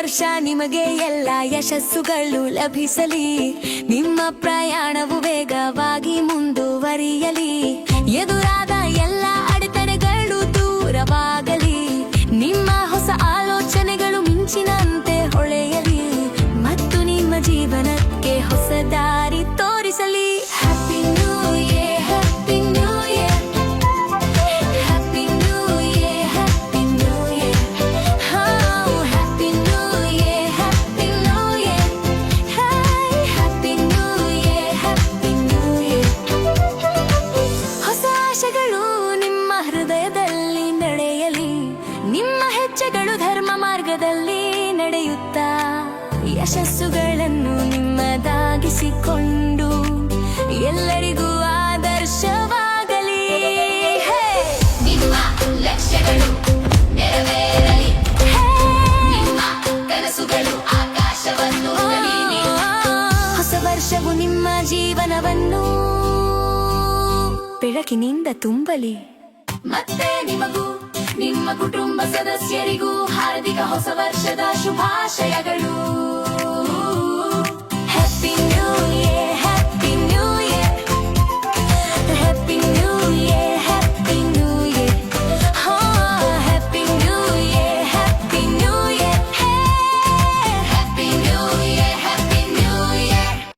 ವರ್ಷ ನಿಮಗೆ ಎಲ್ಲ ಯಶಸ್ಸುಗಳು ಲಭಿಸಲಿ. ನಿಮ್ಮ ಪ್ರಯಾಣವು ವೇಗವಾಗಿ ಮುಂದುವರಿಯಲಿ. ಎದುರಾದ ಎಲ್ಲ ಅಡೆತಡೆಗಳು ದೂರವಾಗಲಿ. ನಿಮ್ಮ ಹೊಸ ಆಲೋಚನೆಗಳು ಮಿಂಚಿನಂತೆ ಹೊಳೆಯಲಿ ಮತ್ತು ನಿಮ್ಮ ಜೀವನಕ್ಕೆ ಹೊಸ ದಾರಿ ತೋರಿಸಲಿ. Happy new year, happy new year, happy new year, happy new year, happy new year, happy new year, happy new year, happy new year. ಹೊಸ ಆಶೆಗಳು ನಿಮ್ಮ ಹೃದಯದಲ್ಲಿ ನಡೆಯಲಿ. ನಿಮ್ಮ ಹೆಜ್ಜೆಗಳು ಧರ್ಮ ಮಾರ್ಗದಲ್ಲಿ ನಡೆಯುತ್ತಾ ಯಶಸ್ಸುಗಳನ್ನು ನಿಮ್ಮದಾಗಿಸಿಕೊಂಡು ಎಲ್ಲರಿಗೂ ಆದರ್ಶವಾಗಲಿ. ನಿಮ್ಮ ಲಕ್ಷ್ಯಗಳು ನೆರವೇರಲಿ. ನಿಮ್ಮ ಕನಸುಗಳು ಆಕಾಶವನ್ನು ತಲುಪಲಿ. ಹೊಸ ವರ್ಷವು ನಿಮ್ಮ ಜೀವನವನ್ನು ಬೆಳಕಿನಿಂದ ತುಂಬಲಿ. ಮತ್ತೆ ನಿಮಗೂ ನಿಮ್ಮ ಕುಟುಂಬ ಸದಸ್ಯರಿಗೂ ಹಾರ್ದಿಕ ಹೊಸ ವರ್ಷದ ಶುಭಾಶಯಗಳು.